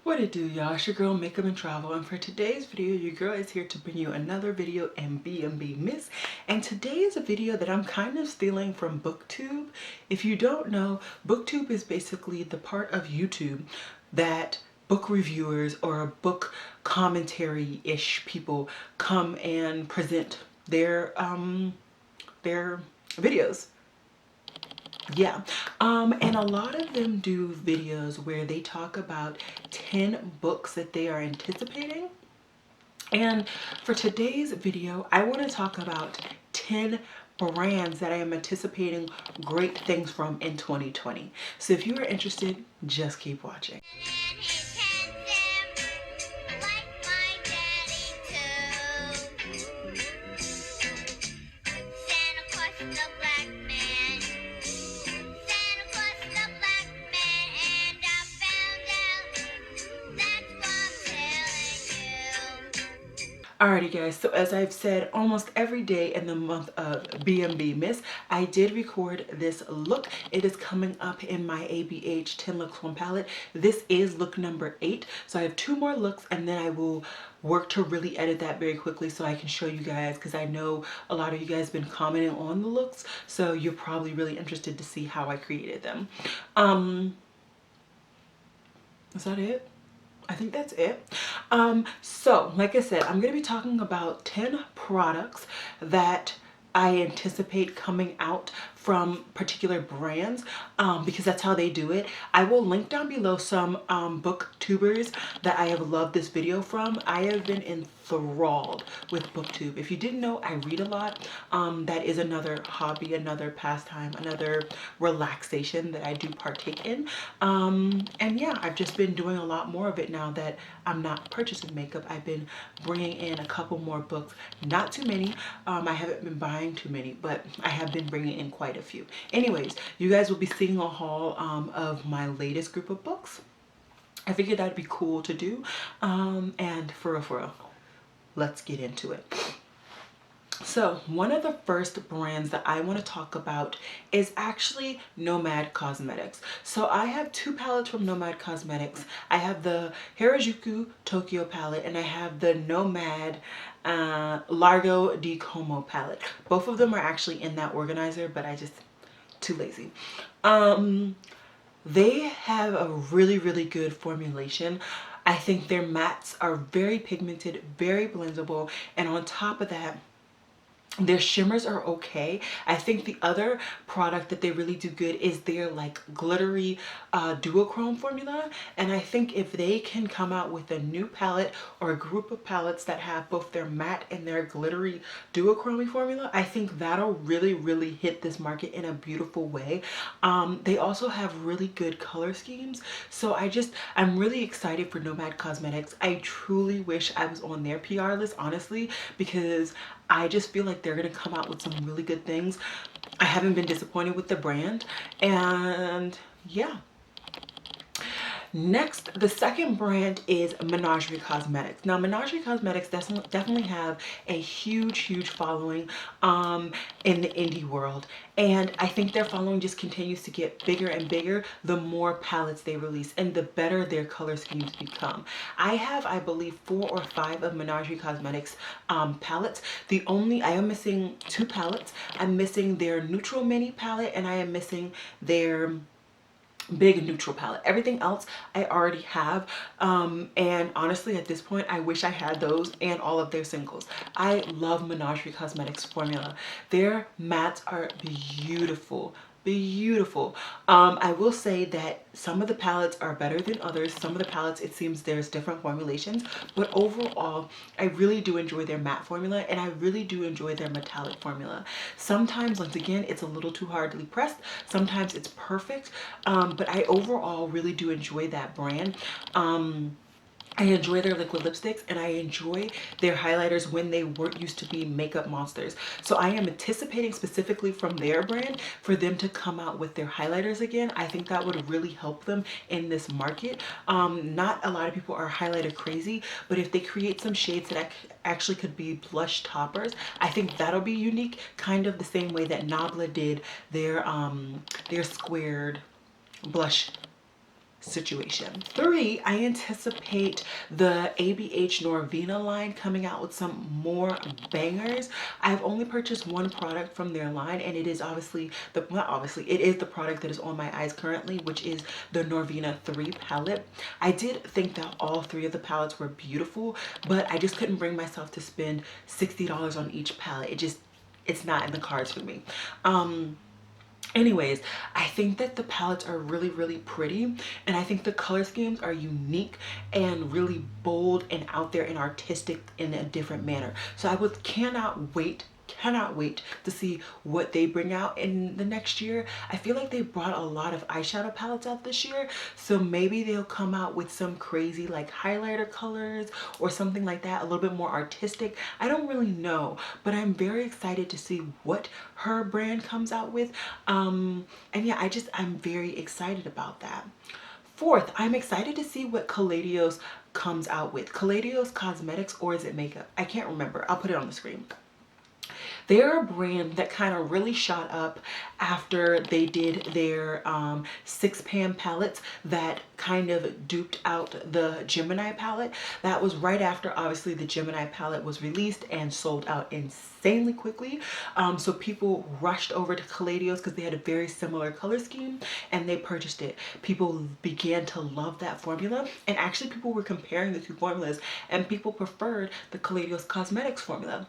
What it do, y'all? It's your girl Makeup and Travel, and for today's video your girl is here to bring you another video in B&B Miss. And today is a video that I'm kind of stealing from BookTube. If you don't know, BookTube is basically the part of YouTube that book reviewers or book commentary-ish people come and present their videos. Yeah, and a lot of them do videos where they talk about 10 books that they are anticipating. And for today's video, I want to talk about 10 brands that I am anticipating great things from in 2020. So if you are interested, just keep watching. Alrighty guys, so as I've said almost every day in the month of B&B Miss, I did record this look. It is coming up in my ABH 10 looks one palette. This is look number 8. So I have 2 more looks and then I will work to really edit that very quickly so I can show you guys, because I know a lot of you guys have been commenting on the looks, so you're probably really interested to see how I created them. Is that it? I think that's it. So like I said, I'm going to be talking about 10 products that I anticipate coming out from particular brands, because that's how they do it. I will link down below some booktubers that I have loved this video from. I have been enthralled with BookTube. If you didn't know, I read a lot. That is another hobby, another pastime, another relaxation that I do partake in. And yeah, I've just been doing a lot more of it now that I'm not purchasing makeup. I've been bringing in a couple more books, not too many. I haven't been buying too many, but I have been bringing in quite a few. Anyways, you guys will be seeing a haul of my latest group of books. I figured that'd be cool to do. And for real, let's get into it. So one of the first brands that I want to talk about is actually Nomad Cosmetics. So I have 2 palettes from Nomad Cosmetics. I have the Harajuku Tokyo palette and I have the Nomad Largo di Como palette. Both of them are actually in that organizer, but I just too lazy. They have a really good formulation. I think their mattes are very pigmented, very blendable, and on top of that, their shimmers are okay. I think the other product that they really do good is their like glittery duochrome formula, and I think if they can come out with a new palette or a group of palettes that have both their matte and their glittery duochrome formula, I think that'll really hit this market in a beautiful way. They also have really good color schemes, so I'm really excited for Nomad Cosmetics. I truly wish I was on their PR list, honestly, because I just feel like they're gonna come out with some really good things. I haven't been disappointed with the brand, and yeah. Next, the second brand is Menagerie Cosmetics. Now, Menagerie Cosmetics definitely have a huge following in the indie world, and I think their following just continues to get bigger and bigger the more palettes they release and the better their color schemes become. I have, I believe, 4 or 5 of Menagerie Cosmetics palettes. I am missing 2 palettes. I'm missing their Neutral Mini palette, and I am missing their big neutral palette. Everything else I already have, and honestly at this point I wish I had those and all of their singles. I love Menagerie Cosmetics formula. Their mattes are beautiful. I will say that some of the palettes are better than others. Some of the palettes, it seems there's different formulations, but overall I really do enjoy their matte formula, and I really do enjoy their metallic formula. Sometimes, once again, it's a little too hardly pressed. Sometimes it's perfect, but I overall really do enjoy that brand. I enjoy their liquid lipsticks, and I enjoy their highlighters when they weren't used to be makeup monsters. So I am anticipating specifically from their brand for them to come out with their highlighters again. I think that would really help them in this market. Not a lot of people are highlighter crazy, but if they create some shades that actually could be blush toppers, I think that'll be unique, kind of the same way that Nabla did their squared blush situation. 3, I anticipate the ABH Norvina line coming out with some more bangers. I've only purchased one product from their line, and it is obviously not obviously, it is the product that is on my eyes currently, which is the Norvina 3 palette. I did think that all 3 of the palettes were beautiful, but I just couldn't bring myself to spend $60 on each palette. It's not in the cards for me. Anyways, I think that the palettes are really, really pretty, and I think the color schemes are unique and really bold and out there and artistic in a different manner. So I cannot wait to see what they bring out in the next year. I feel like they brought a lot of eyeshadow palettes out this year, so maybe they'll come out with some crazy like highlighter colors or something like that, a little bit more artistic. I don't really know, but I'm very excited to see what her brand comes out with. And yeah, I'm very excited about that. 4th, I'm excited to see what Caladios comes out with. Caladios Cosmetics, or is it makeup? I can't remember. I'll put it on the screen. They're a brand that kind of really shot up after they did their 6-pan palettes that kind of duped out the Gemini palette. That was right after, obviously, the Gemini palette was released and sold out insanely quickly. So people rushed over to Caladios because they had a very similar color scheme, and they purchased it. People began to love that formula, and actually people were comparing the 2 formulas, and people preferred the Caladios Cosmetics formula.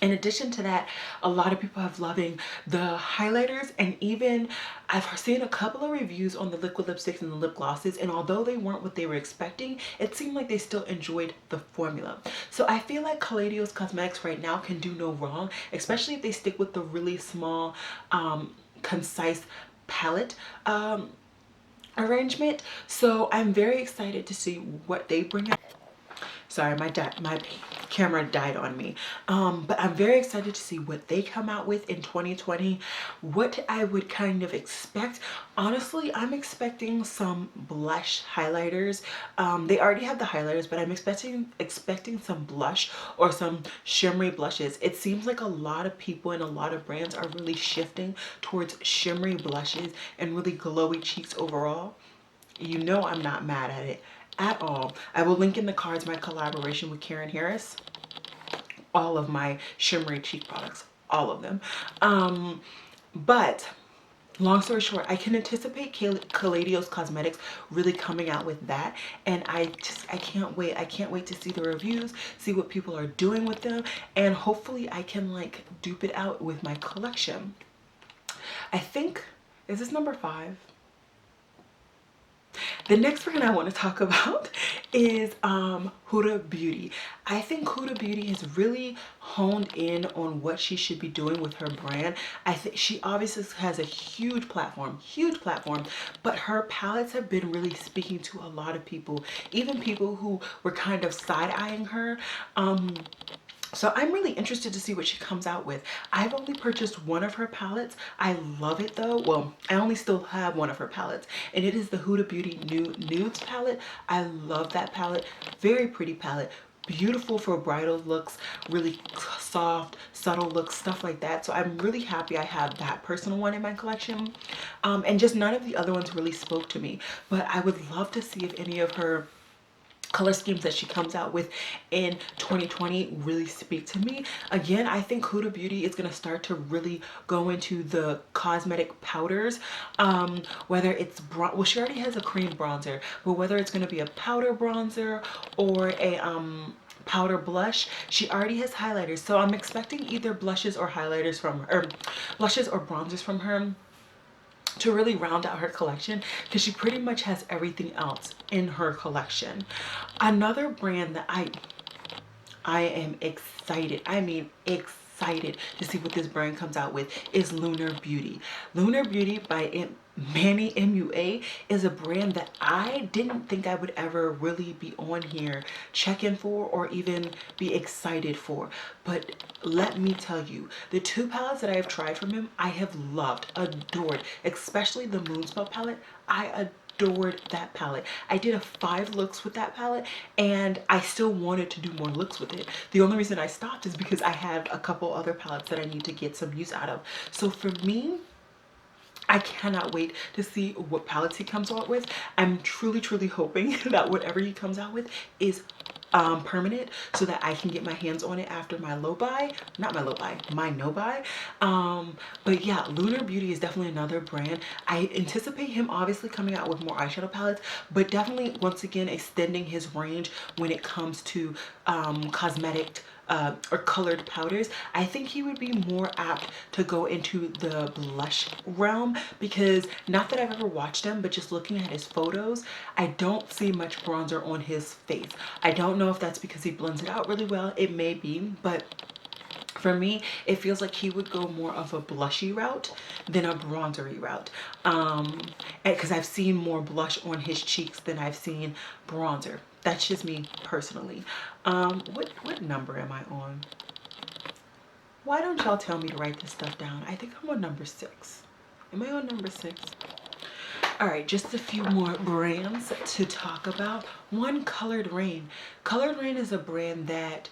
In addition to that, a lot of people have loving the highlighters, and even I've seen a couple of reviews on the liquid lipsticks and the lip glosses, and although they weren't what they were expecting, it seemed like they still enjoyed the formula. So I feel like Caladios Cosmetics right now can do no wrong, especially if they stick with the really small, concise palette arrangement. So I'm very excited to see what they bring out. Sorry, my camera died on me. But I'm very excited to see what they come out with in 2020. What I would kind of expect. Honestly, I'm expecting some blush highlighters. They already have the highlighters, but I'm expecting some blush or some shimmery blushes. It seems like a lot of people and a lot of brands are really shifting towards shimmery blushes and really glowy cheeks overall. You know I'm not mad at it at all. I will link in the cards my collaboration with Karen Harris. All of my shimmery cheek products, all of them. But long story short, I can anticipate Caladios Cosmetics really coming out with that, and I can't wait. I can't wait to see the reviews, see what people are doing with them, and hopefully I can like dupe it out with my collection. I think, is this number 5? The next brand I want to talk about is Huda Beauty. I think Huda Beauty has really honed in on what she should be doing with her brand. I think she obviously has a huge platform, but her palettes have been really speaking to a lot of people, even people who were kind of side-eyeing her. So I'm really interested to see what she comes out with. I've only purchased one of her palettes. I love it though. Well, I only still have one of her palettes, and it is the Huda Beauty Nudes palette. I love that palette. Very pretty palette. Beautiful for bridal looks, really soft, subtle looks, stuff like that. So I'm really happy I have that personal one in my collection. And just none of the other ones really spoke to me. But I would love to see if any of her color schemes that she comes out with in 2020 really speak to me. Again, I think Huda Beauty is going to start to really go into the cosmetic powders, whether it's well, she already has a cream bronzer, but whether it's going to be a powder bronzer or a powder blush, she already has highlighters. So I'm expecting either blushes or highlighters from her, or blushes or bronzers from her, to really round out her collection, because she pretty much has everything else in her collection. Another brand that I am excited, I mean excited to see what this brand comes out with is Lunar Beauty. Lunar Beauty by Manny MUA is a brand that I didn't think I would ever really be on here checking for or even be excited for. But let me tell you, the 2 palettes that I have tried from him, I have loved, adored, especially the Moonspell palette. I adored that palette. I did a 5 looks with that palette, and I still wanted to do more looks with it. The only reason I stopped is because I have a couple other palettes that I need to get some use out of. So for me, I cannot wait to see what palettes he comes out with. I'm truly, truly hoping that whatever he comes out with is permanent, so that I can get my hands on it after my low buy. Not my low buy, my no buy. But yeah, Lunar Beauty is definitely another brand. I anticipate him obviously coming out with more eyeshadow palettes, but definitely once again extending his range when it comes to cosmetic or colored powders. I think he would be more apt to go into the blush realm, because not that I've ever watched him, but just looking at his photos, I don't see much bronzer on his face. I don't know if that's because he blends it out really well. It may be, but for me, it feels like he would go more of a blushy route than a bronzery route. Because I've seen more blush on his cheeks than I've seen bronzer. That's just me personally. What number am I on? Why don't y'all tell me to write this stuff down? I think I'm on number 6. Am I on number 6? All right, just a few more brands to talk about. One, Colored Rain. Colored Rain is a brand that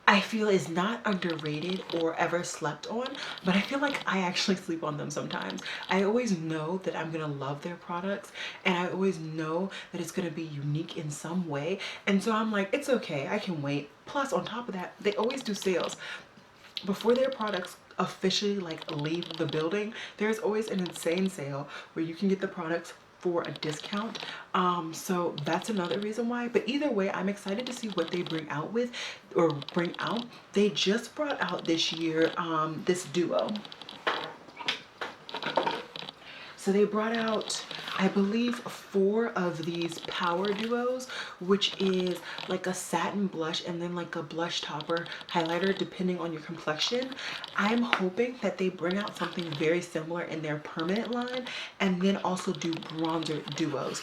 I feel is not underrated or ever slept on, but I feel like I actually sleep on them sometimes. I always know that I'm gonna love their products, and I always know that it's gonna be unique in some way, and so I'm like, it's okay, I can wait. Plus, on top of that, they always do sales. Before their products officially like leave the building, there's always an insane sale where you can get the products for a discount. So that's another reason why. But either way, I'm excited to see what they bring out with, or bring out. They just brought out this year this duo. So they brought out, I believe, 4 of these power duos, which is like a satin blush and then like a blush topper highlighter depending on your complexion. I'm hoping that they bring out something very similar in their permanent line, and then also do bronzer duos.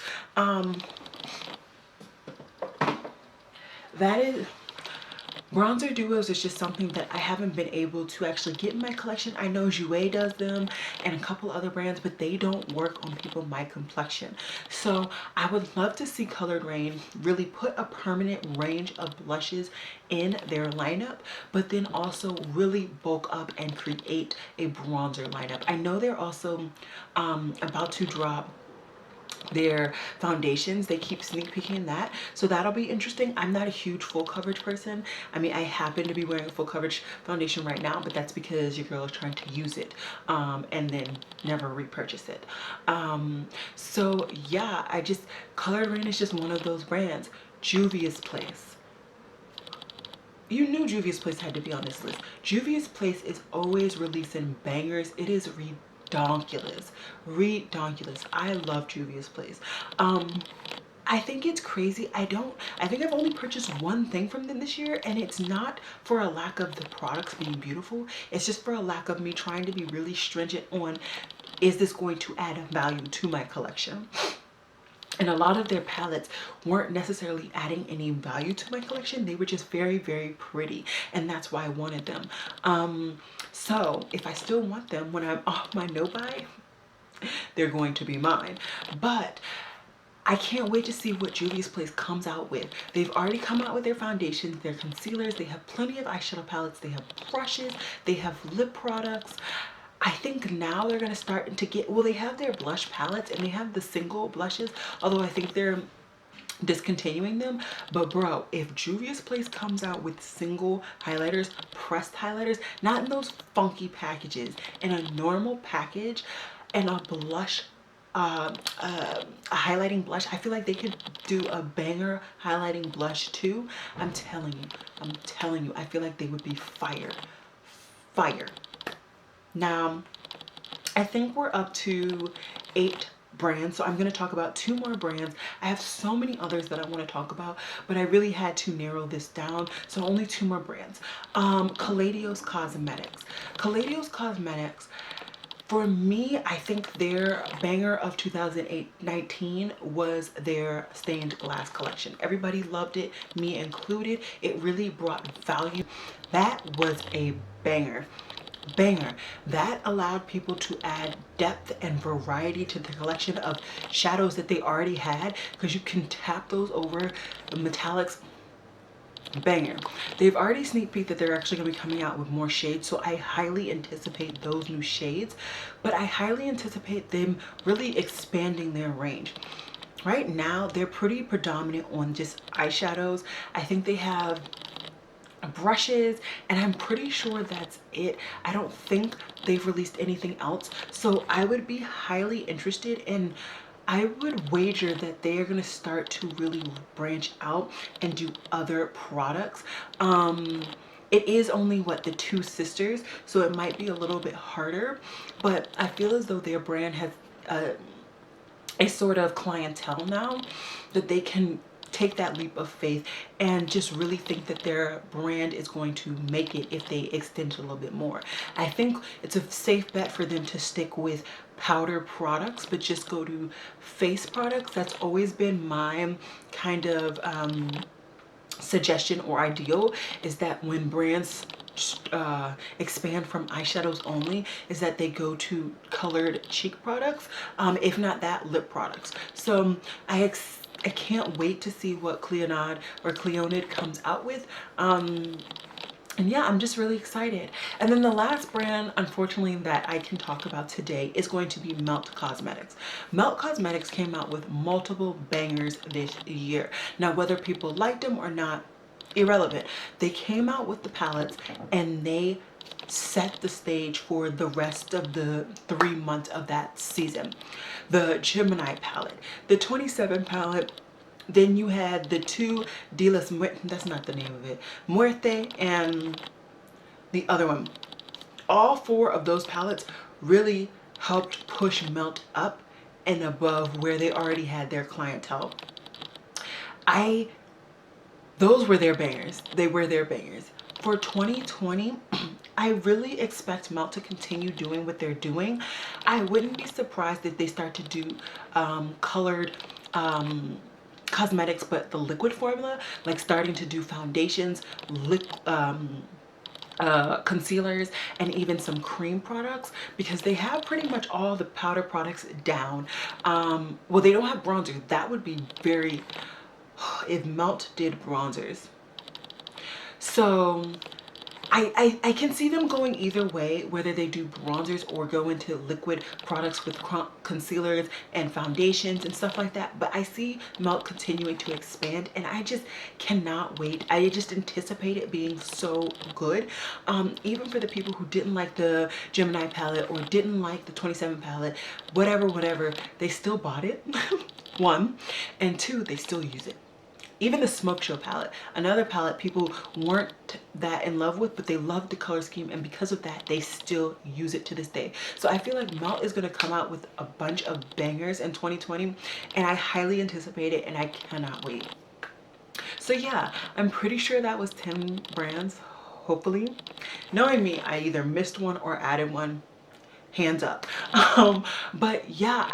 That is... Bronzer duos is just something that I haven't been able to actually get in my collection. I know Jouer does them and a couple other brands, but they don't work on people my complexion. So I would love to see Colored Rain really put a permanent range of blushes in their lineup, but then also really bulk up and create a bronzer lineup. I know they're also about to drop their foundations. They keep sneak peeking that, so that'll be interesting. I'm not a huge full coverage person. I mean, I happen to be wearing a full coverage foundation right now, but that's because your girl is trying to use it and then never repurchase it. So yeah, Colored Rain is just one of those brands. Juvia's Place. You knew Juvia's Place had to be on this list. Juvia's Place is always releasing bangers. It is redonkulous. I love Juvia's Place. I think it's crazy. I think I've only purchased one thing from them this year, and it's not for a lack of the products being beautiful. It's just for a lack of me trying to be really stringent on, is this going to add value to my collection? And a lot of their palettes weren't necessarily adding any value to my collection. They were just very, very pretty, and that's why I wanted them. So if I still want them when I'm off my no buy, they're going to be mine. But I can't wait to see what Juvia's Place comes out with. They've already come out with their foundations, their concealers, they have plenty of eyeshadow palettes, they have brushes, they have lip products. I think now they're going to start to get, well, they have their blush palettes and they have the single blushes, although I think they're discontinuing them. But bro, if Juvia's Place comes out with single highlighters, pressed highlighters, not in those funky packages, in a normal package, and a blush, a highlighting blush, I feel like they could do a banger highlighting blush too. I'm telling you, I feel like they would be fire. Now, I think we're up to 8 brands, so I'm going to talk about 2 more brands. I have so many others that I want to talk about, but I really had to narrow this down, so only 2 more brands. Caladios Cosmetics. Caladios Cosmetics, for me, I think their banger of 2019 was their stained glass collection. Everybody loved it, me included. It really brought value. That was a banger. That allowed people to add depth and variety to the collection of shadows that they already had, because you can tap those over the metallics banger. They've already sneak peeked that they're actually going to be coming out with more shades, so I highly anticipate those new shades, but I highly anticipate them really expanding their range. Right now they're pretty predominant on just eyeshadows. I think they have brushes, and I'm pretty sure that's it. I don't think they've released anything else, so I would be highly interested in, I would wager that they are going to start to really branch out and do other products. It is only what, the two sisters, so it might be a little bit harder, but I feel as though their brand has a sort of clientele now that they can take that leap of faith and just really think that their brand is going to make it if they extend it a little bit more. I think it's a safe bet for them to stick with powder products, but just go to face products. That's always been my kind of suggestion or ideal, is that when brands expand from eyeshadows only, is that they go to colored cheek products, if not that, lip products. So I can't wait to see what Cleonid or Cleonid comes out with. And yeah, I'm just really excited. And then the last brand, unfortunately, that I can talk about today is going to be Melt Cosmetics. Melt Cosmetics came out with multiple bangers this year. Now, whether people liked them or not, irrelevant. They came out with the palettes and they set the stage for the rest of the 3 months of that season. The Gemini palette, the 27 palette, then you had the two De Las Muertes, that's not the name of it, Muerte, and the other one. All 4 of those palettes really helped push Melt up and above where they already had their clientele. Those were their bangers. They were their bangers. For 2020, I really expect Melt to continue doing what they're doing. I wouldn't be surprised if they start to do colored cosmetics, but the liquid formula, like starting to do foundations, concealers, and even some cream products, because they have pretty much all the powder products down. Well, they don't have bronzer. That would be very, if Melt did bronzers. So I can see them going either way, whether they do bronzers or go into liquid products with concealers and foundations and stuff like that. But I see Melt continuing to expand, and I just cannot wait. I just anticipate it being so good. Even for the people who didn't like the Gemini palette or didn't like the 27 palette, whatever, they still bought it. 1, and 2, they still use it. Even the Smoke Show palette, another palette people weren't that in love with, but they loved the color scheme, and because of that, they still use it to this day. So I feel like Melt is going to come out with a bunch of bangers in 2020, and I highly anticipate it, and I cannot wait. So yeah, I'm pretty sure that was 10 brands, hopefully. Knowing me, I either missed one or added one. Hands up. But yeah,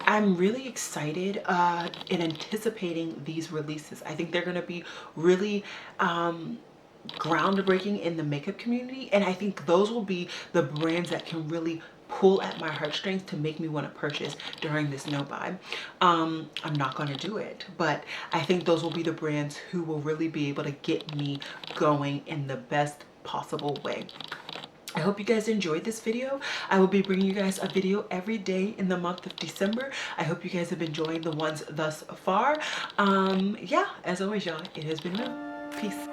I'm really excited in anticipating these releases. I think they're going to be really groundbreaking in the makeup community, and I think those will be the brands that can really pull at my heartstrings to make me want to purchase during this no buy. I'm not going to do it, but I think those will be the brands who will really be able to get me going in the best possible way. I hope you guys enjoyed this video. I will be bringing you guys a video every day in the month of December. I hope you guys have been enjoying the ones thus far. Yeah, as always, y'all, it has been real. Peace.